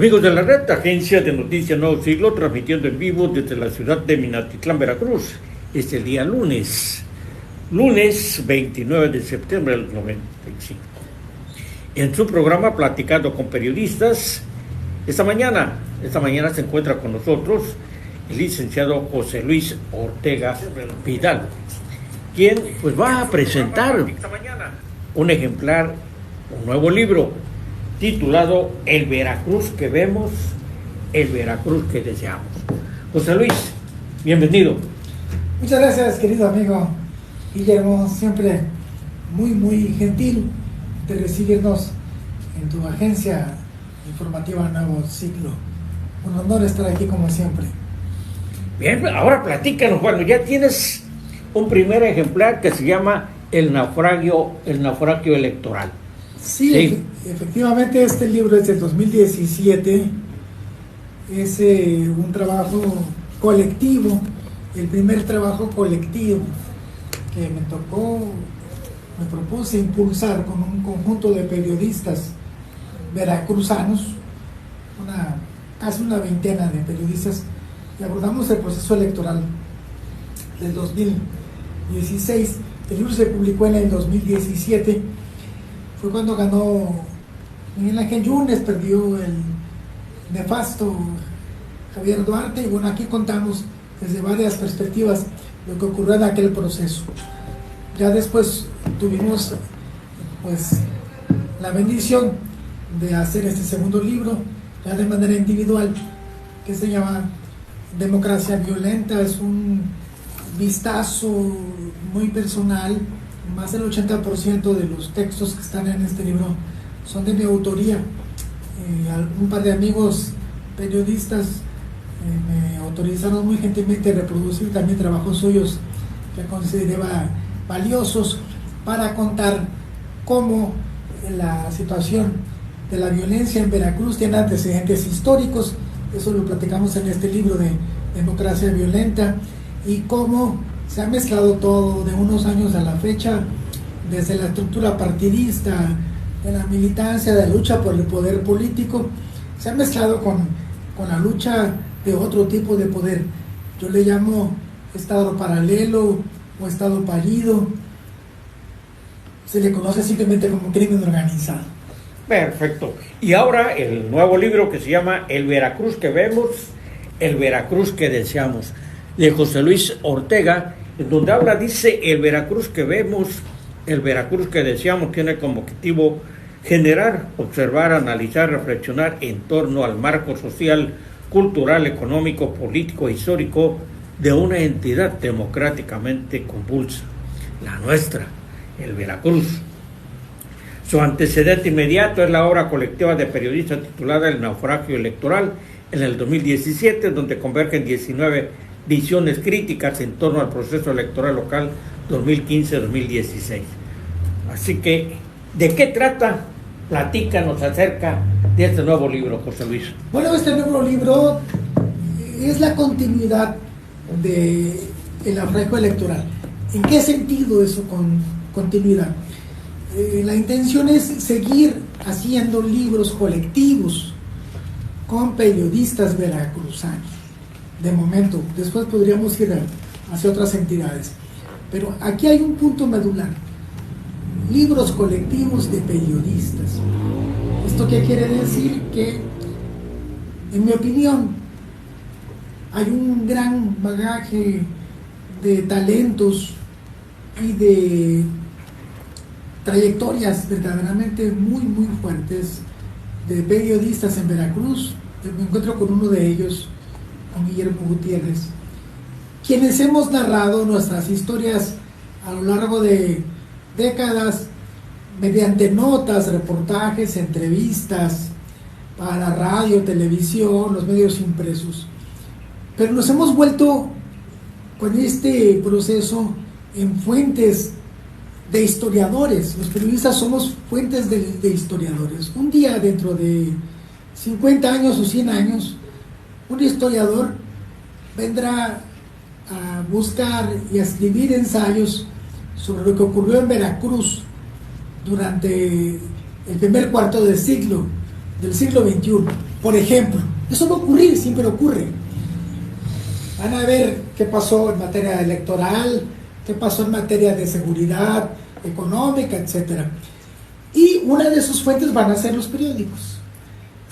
Amigos de la red, agencia de noticias Nuevo Siglo, transmitiendo en vivo desde la ciudad de Minatitlán, Veracruz. Es el día lunes 29 de septiembre del 95. En su programa Platicando con Periodistas, esta mañana se encuentra con nosotros el licenciado José Luis Ortega Vidal, quien pues va a presentar un ejemplar, un nuevo libro titulado El Veracruz que vemos, el Veracruz que deseamos. José Luis, bienvenido. Muchas gracias, querido amigo Guillermo, siempre muy gentil de recibirnos en tu agencia informativa Nuevo Siglo. Un honor estar aquí como siempre. Bien, ahora platícanos. Bueno, ya tienes un primer ejemplar que se llama El naufragio electoral. Sí. Efectivamente este libro es del 2017, es un trabajo colectivo, el primer trabajo colectivo que me propuse impulsar con un conjunto de periodistas veracruzanos, casi una veintena de periodistas, y abordamos el proceso electoral del 2016. El libro se publicó en el 2017, fue cuando ganó Miguel Ángel Yunes, perdió el nefasto Javier Duarte, y bueno, aquí contamos desde varias perspectivas lo que ocurrió en aquel proceso. Ya después tuvimos pues la bendición de hacer este segundo libro, ya de manera individual, que se llama Democracia Violenta. Es un vistazo muy personal. Más del 80% de los textos que están en este libro son de mi autoría. Un par de amigos periodistas me autorizaron muy gentilmente a reproducir también trabajos suyos que consideraba valiosos para contar cómo la situación de la violencia en Veracruz tiene antecedentes históricos. Eso lo platicamos en este libro de Democracia Violenta, y cómo se ha mezclado todo de unos años a la fecha, desde la estructura partidista, de la militancia, de la lucha por el poder político, se ha mezclado con la lucha de otro tipo de poder. Yo le llamo Estado paralelo o Estado fallido. Se le conoce simplemente como crimen organizado. Perfecto. Y ahora el nuevo libro que se llama El Veracruz que vemos, el Veracruz que deseamos, de José Luis Ortega, en donde habla, dice, el Veracruz que vemos, el Veracruz que deseamos, tiene como objetivo generar, observar, analizar, reflexionar en torno al marco social, cultural, económico, político e histórico de una entidad democráticamente convulsa, la nuestra, el Veracruz. Su antecedente inmediato es la obra colectiva de periodistas titulada El naufragio electoral, en el 2017, donde convergen 19 visiones críticas en torno al proceso electoral local 2015-2016. Así que, ¿de qué trata? Platícanos acerca de este nuevo libro, José Luis. Bueno, este nuevo libro es la continuidad del naufragio electoral. ¿En qué sentido eso con continuidad? La intención es seguir haciendo libros colectivos con periodistas veracruzanos. De momento, después podríamos ir hacia otras entidades. Pero aquí hay un punto medular. Libros colectivos de periodistas. ¿Esto qué quiere decir? Que, en mi opinión, hay un gran bagaje de talentos y de trayectorias verdaderamente muy fuertes de periodistas en Veracruz. Me encuentro con uno de ellos, con Guillermo Gutiérrez, quienes hemos narrado nuestras historias a lo largo de décadas mediante notas, reportajes, entrevistas para la radio, televisión, los medios impresos. Pero nos hemos vuelto con este proceso en fuentes de historiadores. Los periodistas somos fuentes de historiadores. Un día, dentro de 50 años o 100 años, un historiador vendrá a buscar y a escribir ensayos sobre lo que ocurrió en Veracruz durante el primer cuarto de siglo del siglo XXI. Por ejemplo, eso va a ocurrir, siempre ocurre. Van a ver qué pasó en materia electoral, qué pasó en materia de seguridad económica, etc. Y una de sus fuentes van a ser los periódicos.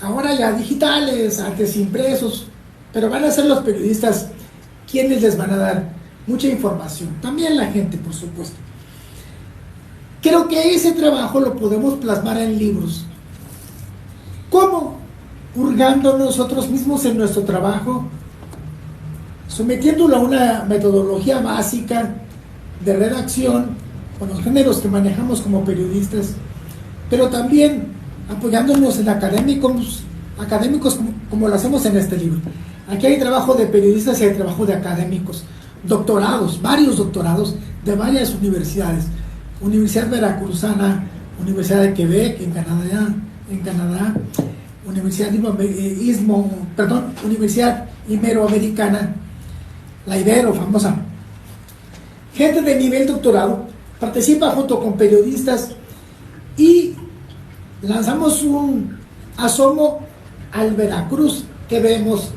Ahora ya digitales, antes impresos, pero van a ser los periodistas quienes les van a dar mucha información. También la gente, por supuesto. Creo que ese trabajo lo podemos plasmar en libros. ¿Cómo? Hurgando nosotros mismos en nuestro trabajo, sometiéndolo a una metodología básica de redacción, con los géneros que manejamos como periodistas, pero también apoyándonos en académicos como lo hacemos en este libro. Aquí hay trabajo de periodistas y hay trabajo de académicos, doctorados, varios doctorados de varias universidades. Universidad Veracruzana, Universidad de Quebec en Canadá, Universidad Iberoamericana, la Ibero, famosa. Gente de nivel doctorado participa junto con periodistas y lanzamos un asomo al Veracruz que vemos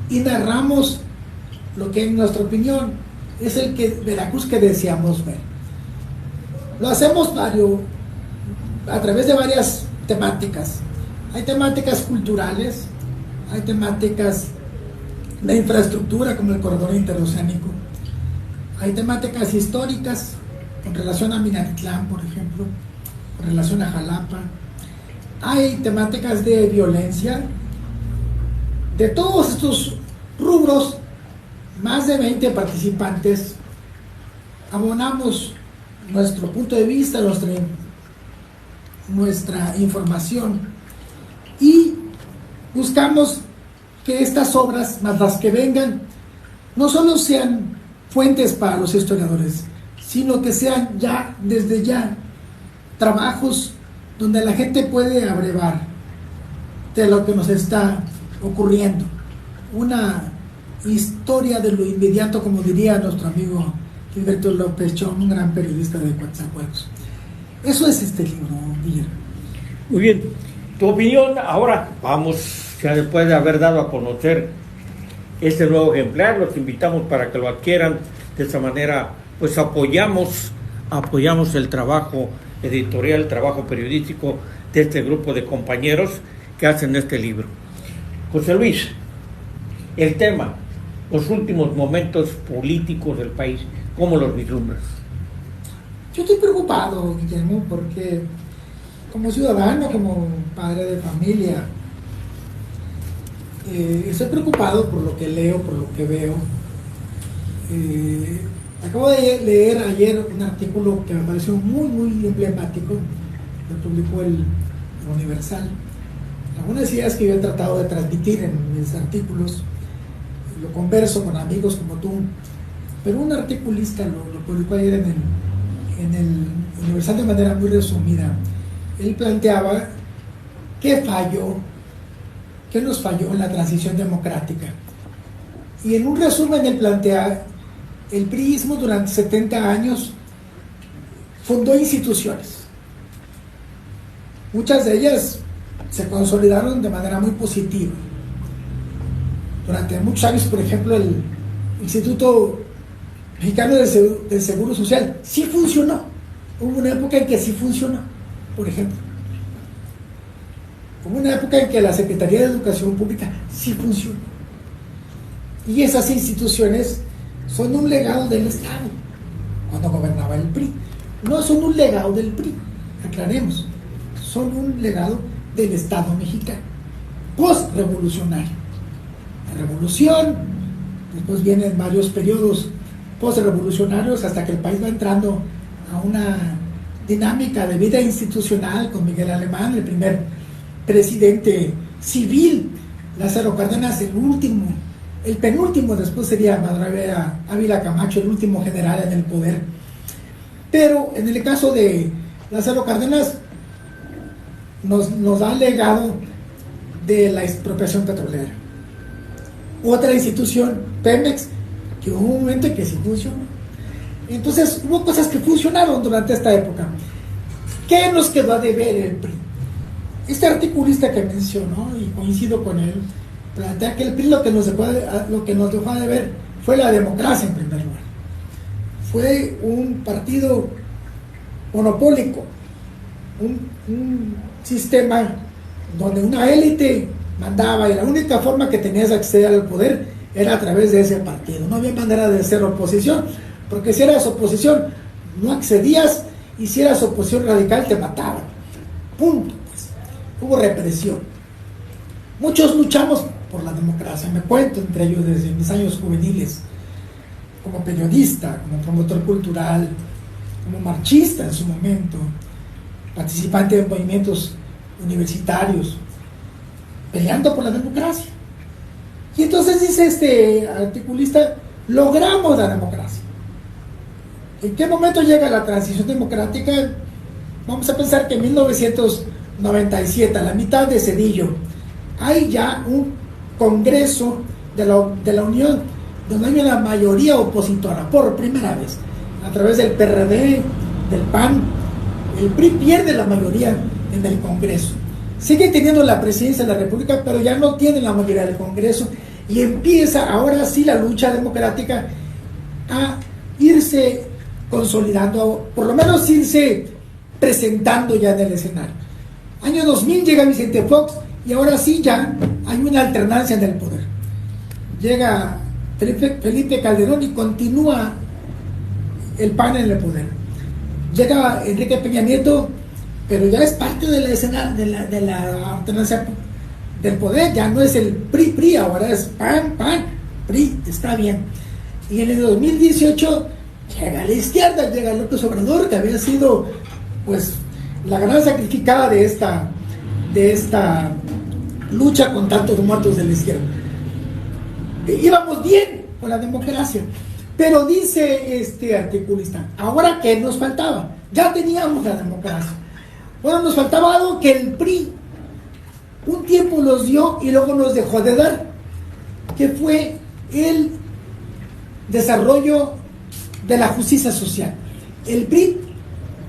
y narramos lo que en nuestra opinión es el Veracruz que deseamos ver. Lo hacemos a través de varias temáticas. Hay temáticas culturales, hay temáticas de infraestructura como el corredor interoceánico, hay temáticas históricas con relación a Minatitlán, por ejemplo, con relación a Jalapa, hay temáticas de violencia. De todos estos rubros, más de 20 participantes abonamos nuestro punto de vista, nuestra información, y buscamos que estas obras, más las que vengan, no solo sean fuentes para los historiadores, sino que sean desde ya trabajos donde la gente puede abrevar de lo que nos está ocurriendo, una historia de lo inmediato, como diría nuestro amigo Gilberto López Chón, un gran periodista de Coatzacoalcos. Eso es este libro, Guillermo. Muy bien, tu opinión ahora, vamos, ya después de haber dado a conocer este nuevo ejemplar, los invitamos para que lo adquieran. De esta manera pues apoyamos el trabajo editorial, el trabajo periodístico de este grupo de compañeros que hacen este libro. José Luis, el tema, los últimos momentos políticos del país, ¿cómo los vislumbras? Yo estoy preocupado, Guillermo, porque como ciudadano, como padre de familia, estoy preocupado por lo que leo, por lo que veo. Acabo de leer ayer un artículo que me pareció muy, muy emblemático, que publicó el Universal. Algunas ideas que yo he tratado de transmitir en mis artículos, lo converso con amigos como tú, pero un articulista lo publicó ayer en el Universal de manera muy resumida. Él planteaba qué nos falló en la transición democrática. Y en un resumen él plantea: el priismo durante 70 años fundó instituciones. Muchas de ellas se consolidaron de manera muy positiva. Durante muchos años, por ejemplo, el Instituto Mexicano del Seguro Social sí funcionó. Hubo una época en que sí funcionó, por ejemplo. Hubo una época en que la Secretaría de Educación Pública sí funcionó. Y esas instituciones son un legado del Estado, cuando gobernaba el PRI. No son un legado del PRI, aclaremos. Son un legado del Estado mexicano, post-revolucionario. La revolución, después vienen varios periodos post-revolucionarios hasta que el país va entrando a una dinámica de vida institucional con Miguel Alemán, el primer presidente civil, Lázaro Cárdenas, el penúltimo, después sería Madre Ávila Camacho, el último general en el poder. Pero en el caso de Lázaro Cárdenas, nos da el legado de la expropiación petrolera. Otra institución, Pemex, que hubo un momento en que sí funcionó. Entonces hubo cosas que funcionaron durante esta época. ¿Qué nos quedó a deber el PRI? Este articulista que mencionó, y coincido con él, plantea que el PRI lo que nos dejó de ver fue la democracia en primer lugar. Fue un partido monopólico, un sistema donde una élite mandaba, y la única forma que tenías de acceder al poder era a través de ese partido. No había manera de ser oposición, porque si eras oposición no accedías, y si eras oposición radical te mataban. Punto. Pues. Hubo represión. Muchos luchamos por la democracia, me cuento entre ellos desde mis años juveniles, como periodista, como promotor cultural, como marchista en su momento, participante de movimientos universitarios, peleando por la democracia. Y entonces dice este articulista, logramos la democracia. ¿En qué momento llega la transición democrática? Vamos a pensar que en 1997, a la mitad de Zedillo, hay ya un congreso de la Unión, donde hay una mayoría opositora, por primera vez, a través del PRD, del PAN. El PRI pierde la mayoría en el Congreso. Sigue teniendo la presidencia de la República, pero ya no tiene la mayoría del Congreso, y empieza ahora sí la lucha democrática a irse consolidando, por lo menos irse presentando ya en el escenario. Año 2000 llega Vicente Fox, y ahora sí ya hay una alternancia en el poder. Llega Felipe Calderón y continúa el PAN en el poder. Llega Enrique Peña Nieto, pero ya es parte de la escena de la alternancia del poder. Ya no es el PRI, ahora es PAN, PRI, está bien. Y en el 2018 llega la izquierda, llega López Obrador, que había sido pues la gran sacrificada de esta lucha con tantos muertos de la izquierda. Íbamos bien con la democracia, pero dice este articulista, ahora ¿qué nos faltaba? Ya teníamos la democracia. Bueno, nos faltaba algo que el PRI un tiempo nos dio y luego nos dejó de dar, que fue el desarrollo de la justicia social. El PRI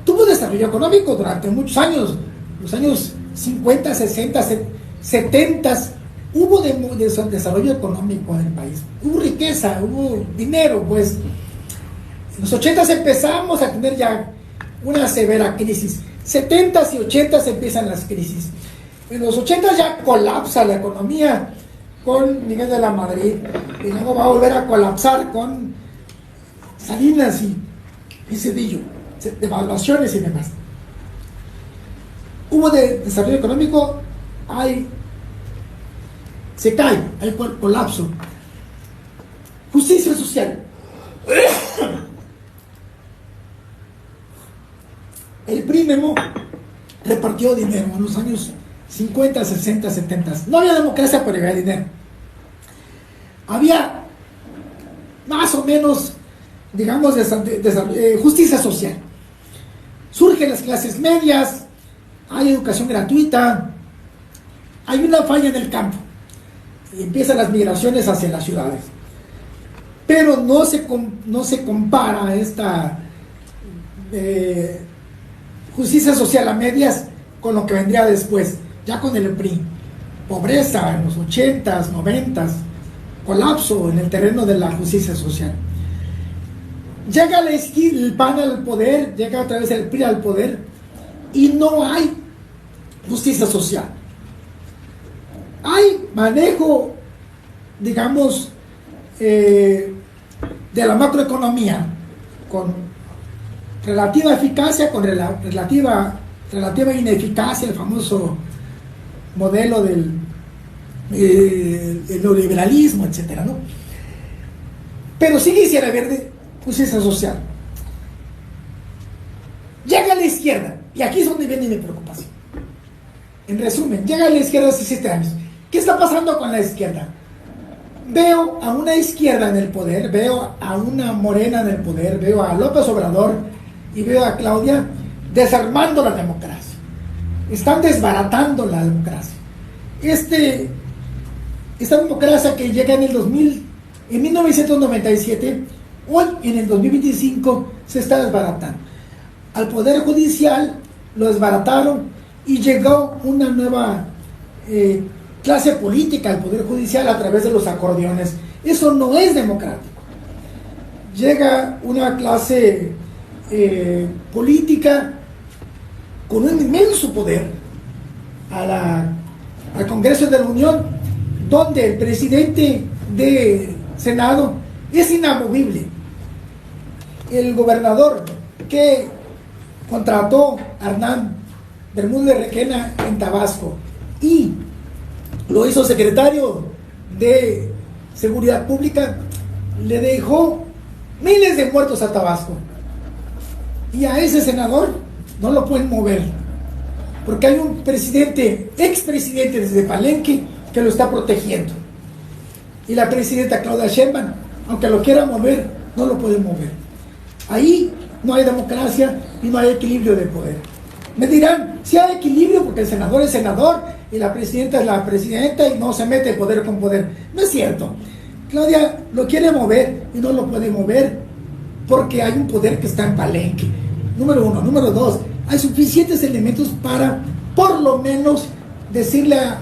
tuvo desarrollo económico durante muchos años, los años 50, 60, 70, hubo desarrollo económico en el país, hubo riqueza, hubo dinero, pues. En los 80 empezamos a tener ya una severa crisis, 70s y 80s empiezan las crisis. En los 80 ya colapsa la economía con Miguel de la Madrid, y luego va a volver a colapsar con Salinas y Zedillo, devaluaciones y demás. Hubo desarrollo económico, se cae, hay colapso. Justicia social. El PRI repartió dinero en los años 50, 60, 70. No había democracia, pero había dinero. Había más o menos, digamos, justicia social. Surgen las clases medias, hay educación gratuita, hay una falla en el campo, y empiezan las migraciones hacia las ciudades. Pero no se compara esta justicia social a medias con lo que vendría después, ya con el PRI. Pobreza en los 80s, 90s, colapso en el terreno de la justicia social. Llega el PAN al poder, llega otra vez el PRI al poder, y no hay justicia social. Hay manejo, digamos, de la macroeconomía con relativa eficacia, con relativa ineficacia, el famoso modelo del neoliberalismo, etcétera, ¿no? Pero sí quisiera ver justicia social. Llega a la izquierda, y aquí es donde viene mi preocupación. En resumen, llega a la izquierda hace 7 años. ¿Qué está pasando con la izquierda? Veo a una izquierda en el poder, veo a una Morena en el poder, veo a López Obrador y veo a Claudia desarmando la democracia. Están desbaratando la democracia. Esta democracia que llega en 1997, hoy en el 2025 se está desbaratando. Al Poder Judicial lo desbarataron y llegó una nueva clase política al Poder Judicial a través de los acordeones. Eso no es democrático. Llega una clase política con un inmenso poder al Congreso de la Unión, donde el presidente de Senado es inamovible. El gobernador que contrató a Hernán Bermúdez Requena en Tabasco y lo hizo secretario de Seguridad Pública, le dejó miles de muertos a Tabasco. Y a ese senador no lo pueden mover, porque hay un presidente, expresidente desde Palenque, que lo está protegiendo. Y la presidenta Claudia Sheinbaum, aunque lo quiera mover, no lo puede mover. Ahí no hay democracia y no hay equilibrio de poder. Me dirán, si hay equilibrio porque el senador es senador y la presidenta es la presidenta y no se mete poder con poder. No es cierto. Claudia lo quiere mover y no lo puede mover porque hay un poder que está en Palenque. Número uno. Número dos, hay suficientes elementos para, por lo menos, decirle a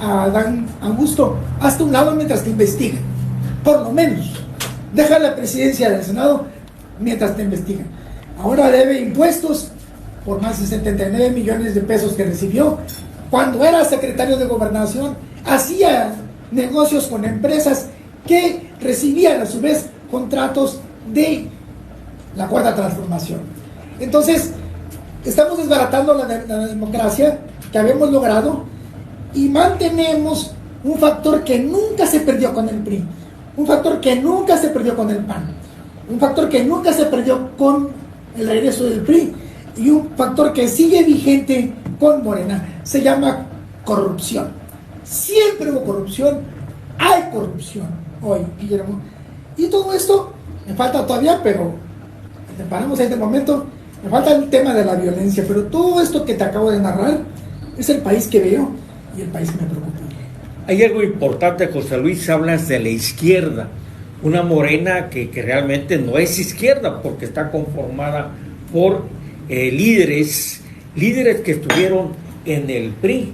Adán Augusto, hasta un lado mientras te investigan. Por lo menos. Deja la presidencia del Senado mientras te investigan. Ahora debe impuestos por más de 79 millones de pesos que recibió. Cuando era secretario de Gobernación, hacía negocios con empresas que recibían a su vez contratos de la Cuarta Transformación. Entonces, estamos desbaratando la democracia que habíamos logrado y mantenemos un factor que nunca se perdió con el PRI, un factor que nunca se perdió con el PAN, un factor que nunca se perdió con el regreso del PRI y un factor que sigue vigente con Morena. Se llama corrupción. Siempre hubo corrupción, hay corrupción hoy, Guillermo. Y todo esto me falta todavía, pero paramos en este momento. Me falta el tema de la violencia, pero todo esto que te acabo de narrar es el país que veo y el país que me preocupa. Hay algo importante, José Luis, hablas de la izquierda, una Morena que realmente no es izquierda porque está conformada por líderes que estuvieron en el PRI,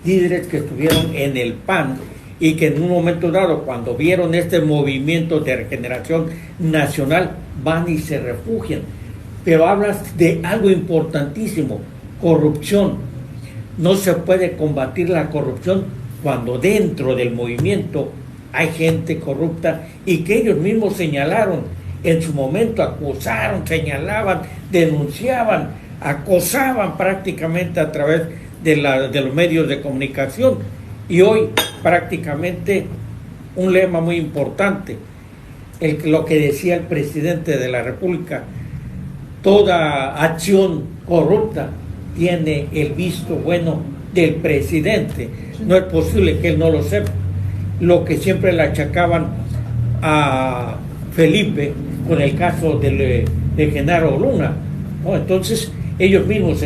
líderes que estuvieron en el PAN y que en un momento dado, cuando vieron este movimiento de regeneración nacional, van y se refugian. Pero hablas de algo importantísimo, corrupción. No se puede combatir la corrupción cuando dentro del movimiento hay gente corrupta y que ellos mismos señalaron, en su momento acusaron, señalaban, denunciaban, acosaban prácticamente a través de los medios de comunicación. Y hoy prácticamente un lema muy importante, lo que decía el presidente de la República: toda acción corrupta tiene el visto bueno del presidente. No es posible que él no lo sepa. Lo que siempre le achacaban a Felipe con el caso de Genaro Luna, ¿no? Entonces ellos mismos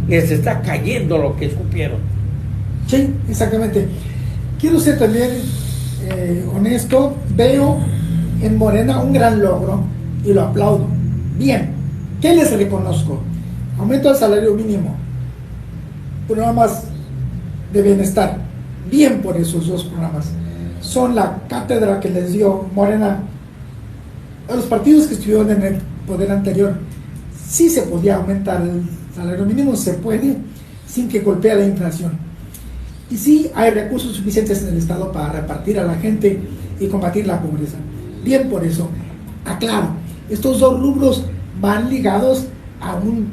les está cayendo lo que escupieron. Sí, exactamente. Quiero ser también honesto. Veo en Morena un gran logro y lo aplaudo. Bien, ¿qué les reconozco? Aumento del salario mínimo, programas de bienestar. Bien por esos dos programas. Son la cátedra que les dio Morena a los partidos que estuvieron en el poder anterior. Sí se podía aumentar el salario mínimo, se puede, sin que golpee la inflación. Y sí hay recursos suficientes en el Estado para repartir a la gente y combatir la pobreza. Bien por eso. Aclaro, estos dos rubros van ligados a un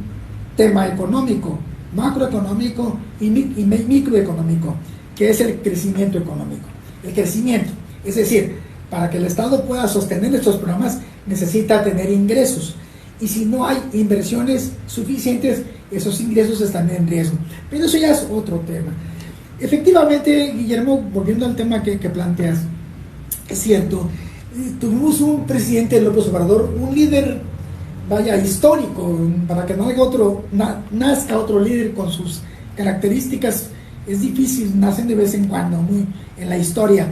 tema económico, macroeconómico y microeconómico, que es el crecimiento económico. El crecimiento, es decir, para que el Estado pueda sostener estos programas necesita tener ingresos. Y si no hay inversiones suficientes, esos ingresos están en riesgo. Pero eso ya es otro tema. Efectivamente, Guillermo, volviendo al tema que planteas, es cierto, tuvimos un presidente, López Obrador, un líder, vaya, histórico, para que no haya nazca otro líder con sus características. Es difícil, nacen de vez en cuando, muy en la historia.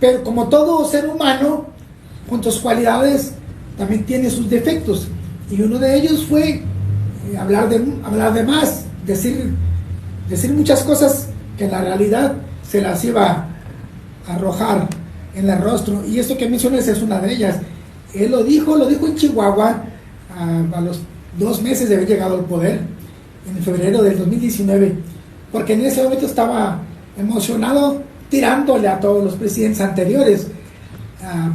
Pero como todo ser humano, con sus cualidades, también tiene sus defectos. Y uno de ellos fue hablar de más, decir muchas cosas que en la realidad se las iba a arrojar en el rostro, y esto que mencionas es una de ellas. Él lo dijo en Chihuahua a los 2 meses de haber llegado al poder, en febrero del 2019, porque en ese momento estaba emocionado tirándole a todos los presidentes anteriores, a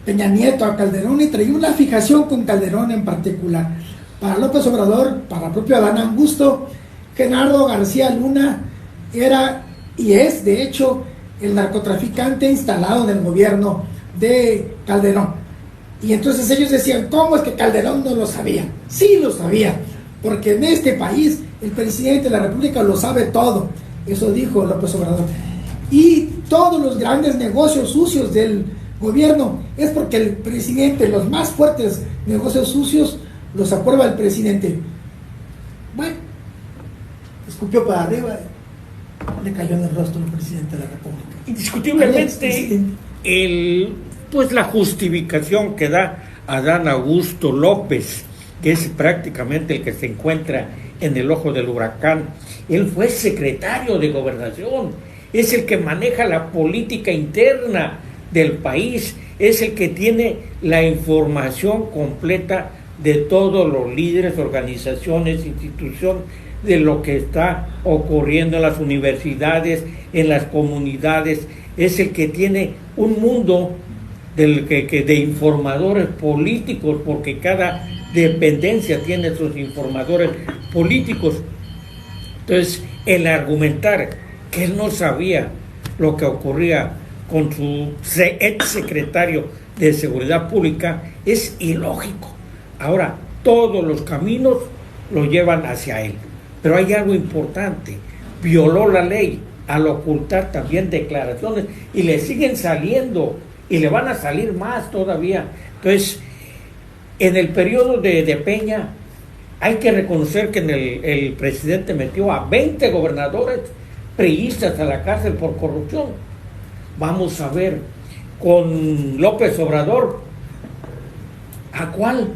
Peña Nieto, a Calderón, y traía una fijación con Calderón en particular. Para López Obrador, para el propio Adán Augusto, Genaro García Luna era y es, de hecho, el narcotraficante instalado en el gobierno de Calderón. Y entonces ellos decían, ¿cómo es que Calderón no lo sabía? Sí lo sabía, porque en este país el presidente de la República lo sabe todo. Eso dijo López Obrador. Y todos los grandes negocios sucios del gobierno es porque el presidente, los más fuertes negocios sucios, los aprueba el presidente. Bueno, escupió para arriba, le cayó en el rostro el presidente de la República. Indiscutiblemente, pues la justificación que da Adán Augusto López, que es prácticamente el que se encuentra en el ojo del huracán, él fue secretario de Gobernación, es el que maneja la política interna del país, es el que tiene la información completa de todos los líderes, organizaciones, instituciones, de lo que está ocurriendo en las universidades, en las comunidades, es el que tiene un mundo de informadores políticos, porque cada dependencia tiene sus informadores políticos. Entonces, el argumentar que él no sabía lo que ocurría con su ex secretario de Seguridad Pública es ilógico. Ahora, todos los caminos lo llevan hacia él. Pero hay algo importante: violó la ley al ocultar también declaraciones, y le siguen saliendo, y le van a salir más todavía. Entonces, en el periodo de Peña, hay que reconocer que el presidente metió a 20 gobernadores priistas a la cárcel por corrupción. Vamos a ver, con López Obrador, ¿a cuál?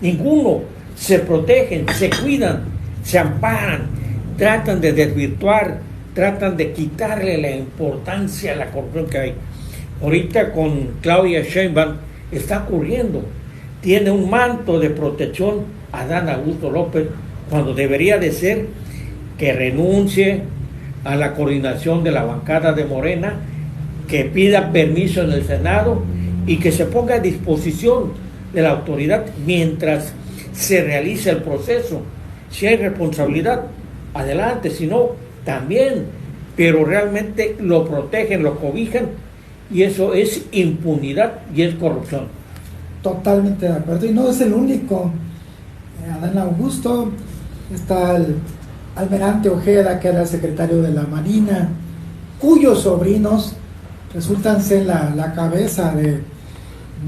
Ninguno. Se protegen, se cuidan, se amparan, tratan de desvirtuar, tratan de quitarle la importancia a la corrupción que hay. Ahorita con Claudia Sheinbaum está ocurriendo. Tiene un manto de protección a Adán Augusto López, cuando debería de ser que renuncie a la coordinación de la bancada de Morena, que pida permiso en el Senado y que se ponga a disposición de la autoridad mientras se realiza el proceso. Si hay responsabilidad, adelante; si no, también, pero realmente lo protegen, lo cobijan, y eso es impunidad y es corrupción. Totalmente de acuerdo, y no es el único. Adán Augusto, está el almirante Ojeda, que era el secretario de la Marina, cuyos sobrinos resultan ser la cabeza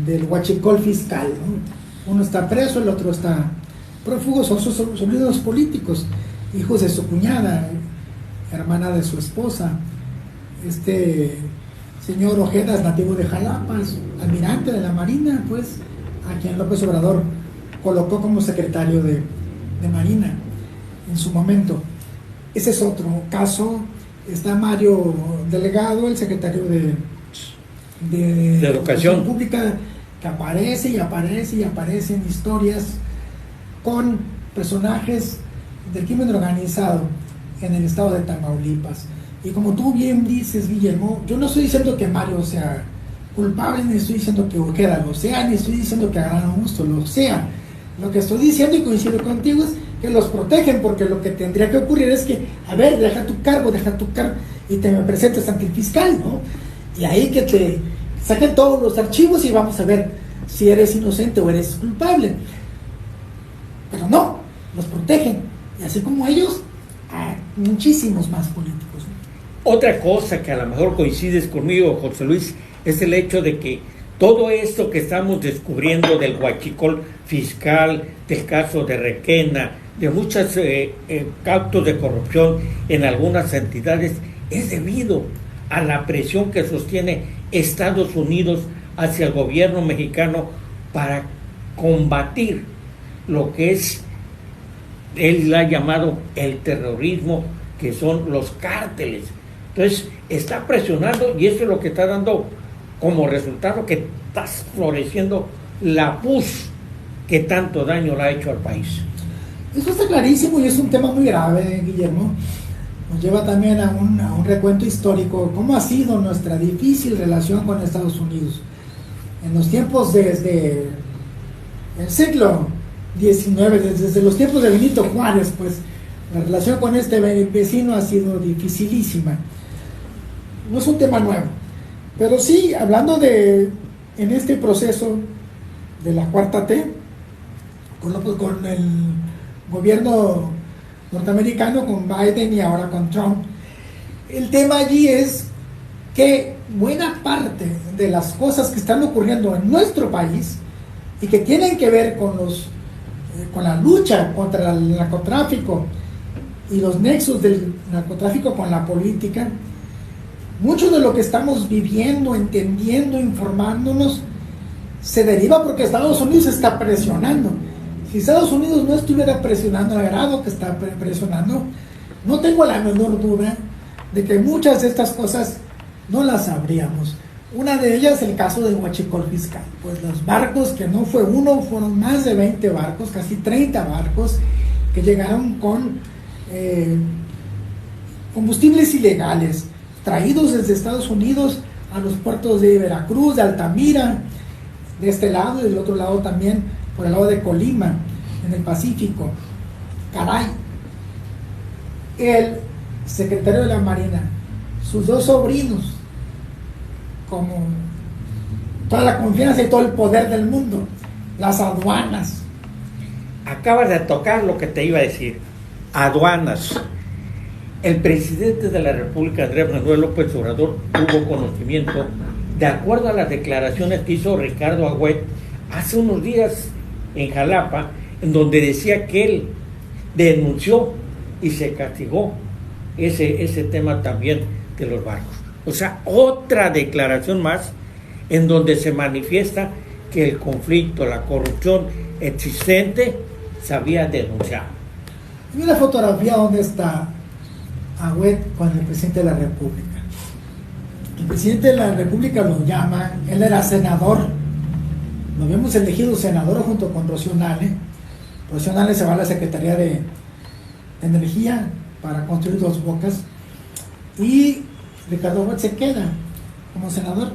del huachicol fiscal, ¿no? Uno está preso, el otro está prófugo, son sus sobrinos políticos, hijos de su cuñada, hermana de su esposa. Este señor Ojeda es nativo de Jalapa, es almirante de la Marina, pues, a quien López Obrador colocó como secretario de Marina en su momento. Ese es otro caso. Está Mario Delgado, el secretario de Educación Pública, que aparece y aparece y aparece en historias con personajes del crimen organizado en el estado de Tamaulipas. Y como tú bien dices, Guillermo, yo no estoy diciendo que Mario sea culpable, ni estoy diciendo que Ojeda lo sea, ni estoy diciendo que Adán Augusto lo sea. Lo que estoy diciendo, y coincido contigo, es que los protegen, porque lo que tendría que ocurrir es que, a ver, deja tu cargo, y te me presentes ante el fiscal, ¿no? Y ahí que te saquen todos los archivos y vamos a ver si eres inocente o eres culpable. Pero no, los protegen, y así como ellos, a muchísimos más políticos, ¿no? Otra cosa que a lo mejor coincides conmigo, José Luis, es el hecho de que todo esto que estamos descubriendo del huachicol fiscal, del caso de Requena, de muchos actos de corrupción en algunas entidades, es debido a la presión que sostiene Estados Unidos hacia el gobierno mexicano para combatir lo que es él la ha llamado el terrorismo, que son los cárteles. Entonces está presionando, y eso es lo que está dando como resultado que está floreciendo la pus que tanto daño le ha hecho al país. Eso está clarísimo y es un tema muy grave, Guillermo. Nos lleva también a un recuento histórico, cómo ha sido nuestra difícil relación con Estados Unidos. En los tiempos desde el siglo XIX, desde los tiempos de Benito Juárez, pues la relación con este vecino ha sido dificilísima. No es un tema nuevo, pero sí, hablando en este proceso de la cuarta T, con el gobierno norteamericano, con Biden y ahora con Trump, el tema allí es que buena parte de las cosas que están ocurriendo en nuestro país y que tienen que ver con la lucha contra el narcotráfico y los nexos del narcotráfico con la política, mucho de lo que estamos viviendo, entendiendo, informándonos, se deriva porque Estados Unidos está presionando. Si Estados Unidos no estuviera presionando al grado que está presionando, no tengo la menor duda de que muchas de estas cosas no las sabríamos. Una de ellas, el caso del huachicol fiscal. Pues los barcos, que no fue uno, fueron más de 20 barcos, casi 30 barcos, que llegaron con combustibles ilegales, traídos desde Estados Unidos a los puertos de Veracruz, de Altamira, de este lado, y del otro lado también, por el lado de Colima, en el Pacífico. Caray, el secretario de la Marina, sus dos sobrinos, como toda la confianza y todo el poder del mundo, las aduanas. Acabas de tocar lo que te iba a decir, aduanas. El presidente de la República, Andrés Manuel López Obrador, tuvo conocimiento, de acuerdo a las declaraciones que hizo Ricardo Agüed hace unos días en Jalapa, en donde decía que él denunció y se castigó ese tema también de los barcos. O sea, otra declaración más en donde se manifiesta que el conflicto, la corrupción existente se había denunciado. Hay una fotografía donde está Agüed con el presidente de la República. El presidente de la República lo llama, él era senador, lo habíamos elegido senador junto con Rocío Nale. Rocío Nale se va a la Secretaría de Energía para construir Dos Bocas, y Ricardo Agüed se queda como senador.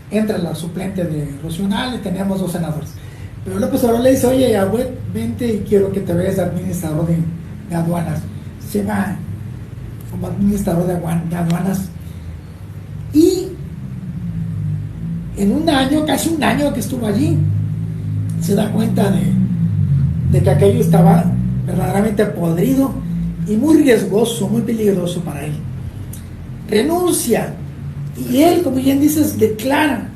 Entra la suplente de Rocío Nale, teníamos dos senadores. Pero López Obrador le dice: oye, Agüed, vente y quiero que te veas de administrador de aduanas. Se va como administrador de aduanas, y en un año, casi un año que estuvo allí, se da cuenta de que aquello estaba verdaderamente podrido y muy riesgoso, muy peligroso para él. Renuncia, y él, como bien dices, declara.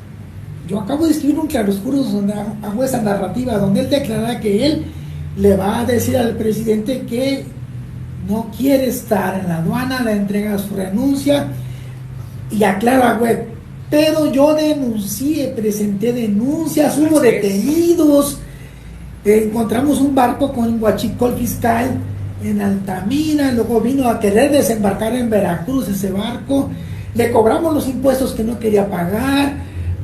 Yo acabo de escribir un claroscuro donde hago esa narrativa, donde él declara que él le va a decir al presidente que no quiere estar en la aduana, le entrega su renuncia, y aclara a Agüed: pero yo denuncié, presenté denuncias, hubo detenidos, encontramos un barco con huachicol fiscal en Altamira, luego vino a querer desembarcar en Veracruz ese barco, le cobramos los impuestos que no quería pagar,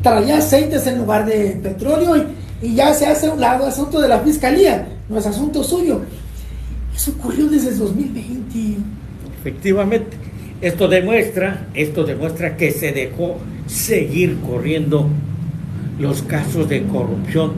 traía aceites en lugar de petróleo, y ya se hace a un lado asunto de la fiscalía, no es asunto suyo. Eso ocurrió desde el 2020. Efectivamente, esto demuestra que se dejó seguir corriendo los casos de corrupción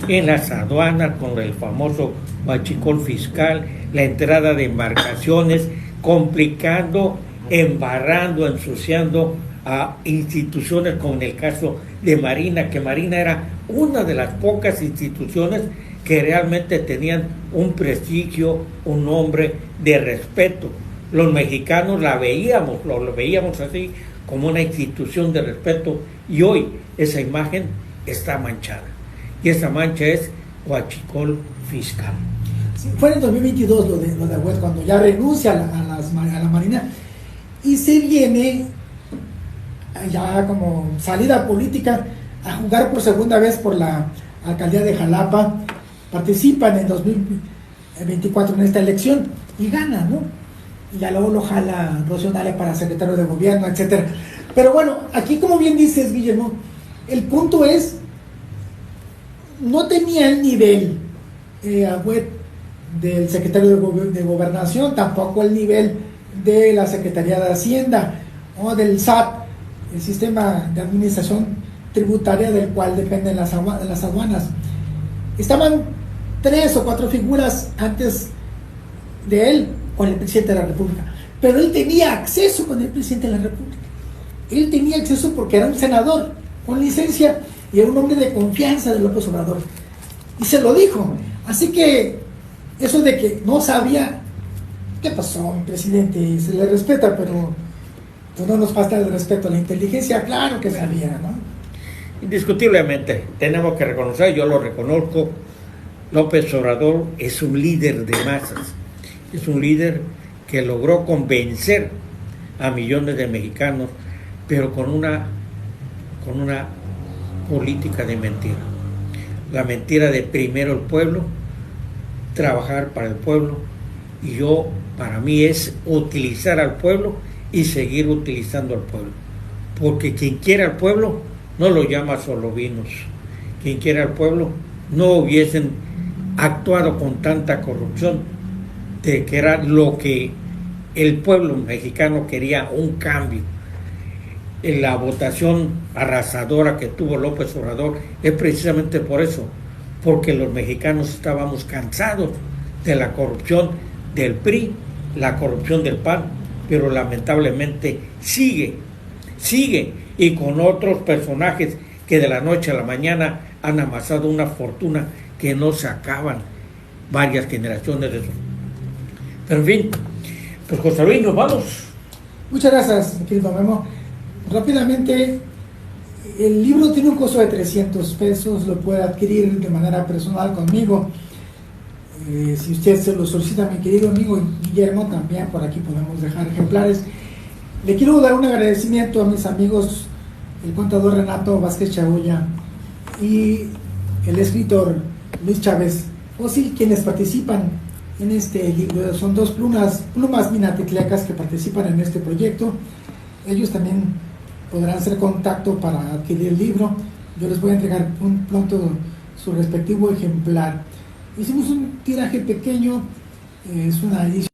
en las aduanas con el famoso huachicol fiscal, la entrada de embarcaciones, complicando, embarrando, ensuciando a instituciones, como en el caso de Marina, que Marina era una de las pocas instituciones que realmente tenían un prestigio, un nombre de respeto. Los mexicanos lo veíamos así, como una institución de respeto, y hoy esa imagen está manchada. Y esa mancha es huachicol fiscal. Sí, fue en el 2022 lo de Agüed, cuando ya renuncia a la Marina y se viene ya como salida política a jugar por segunda vez por la alcaldía de Jalapa. Participan 24 en esta elección y gana, ¿no? Y ya luego lo jala Rocío Nale para secretario de gobierno, etcétera. Pero bueno, aquí como bien dices, Guillermo, el punto es, no tenía el nivel Agüed del secretario de gobernación, tampoco el nivel de la Secretaría de Hacienda o del SAT, el sistema de administración tributaria del cual dependen las aduanas. Estaban 3 o 4 figuras antes de él con el presidente de la República, pero él tenía acceso con el presidente de la República. Él tenía acceso porque era un senador con licencia y era un hombre de confianza de López Obrador, y se lo dijo. Así que eso de que no sabía, ¿qué pasó, presidente? Se le respeta, pero pues no nos falta el respeto a la inteligencia. Claro que sabía, ¿no? Indiscutiblemente, tenemos que reconocer, yo lo reconozco, López Obrador es un líder de masas, es un líder que logró convencer a millones de mexicanos, pero con una política de mentira. La mentira de primero el pueblo, trabajar para el pueblo, y para mí es utilizar al pueblo y seguir utilizando al pueblo, porque quien quiere al pueblo no lo llama solo vinos. Quien quiere al pueblo no hubiesen actuado con tanta corrupción, de que era lo que el pueblo mexicano quería, un cambio. En la votación arrasadora que tuvo López Obrador es precisamente por eso, porque los mexicanos estábamos cansados de la corrupción del PRI, la corrupción del PAN, pero lamentablemente sigue, y con otros personajes que de la noche a la mañana han amasado una fortuna que no se acaban varias generaciones de eso. Pero en fin, pues José Luis, nos vamos. Muchas gracias, mi querido Memo. Rápidamente, el libro tiene un costo de 300 pesos, lo puede adquirir de manera personal conmigo. Si usted se lo solicita, mi querido amigo Guillermo, también por aquí podemos dejar ejemplares. Le quiero dar un agradecimiento a mis amigos, el contador Renato Vázquez Chagoya y el escritor Luis Chávez Fósil, quienes participan en este libro. Son 2 plumas minatitlecas que participan en este proyecto. Ellos también podrán hacer contacto para adquirir el libro. Yo les voy a entregar pronto su respectivo ejemplar. Hicimos un tiraje pequeño, es una edición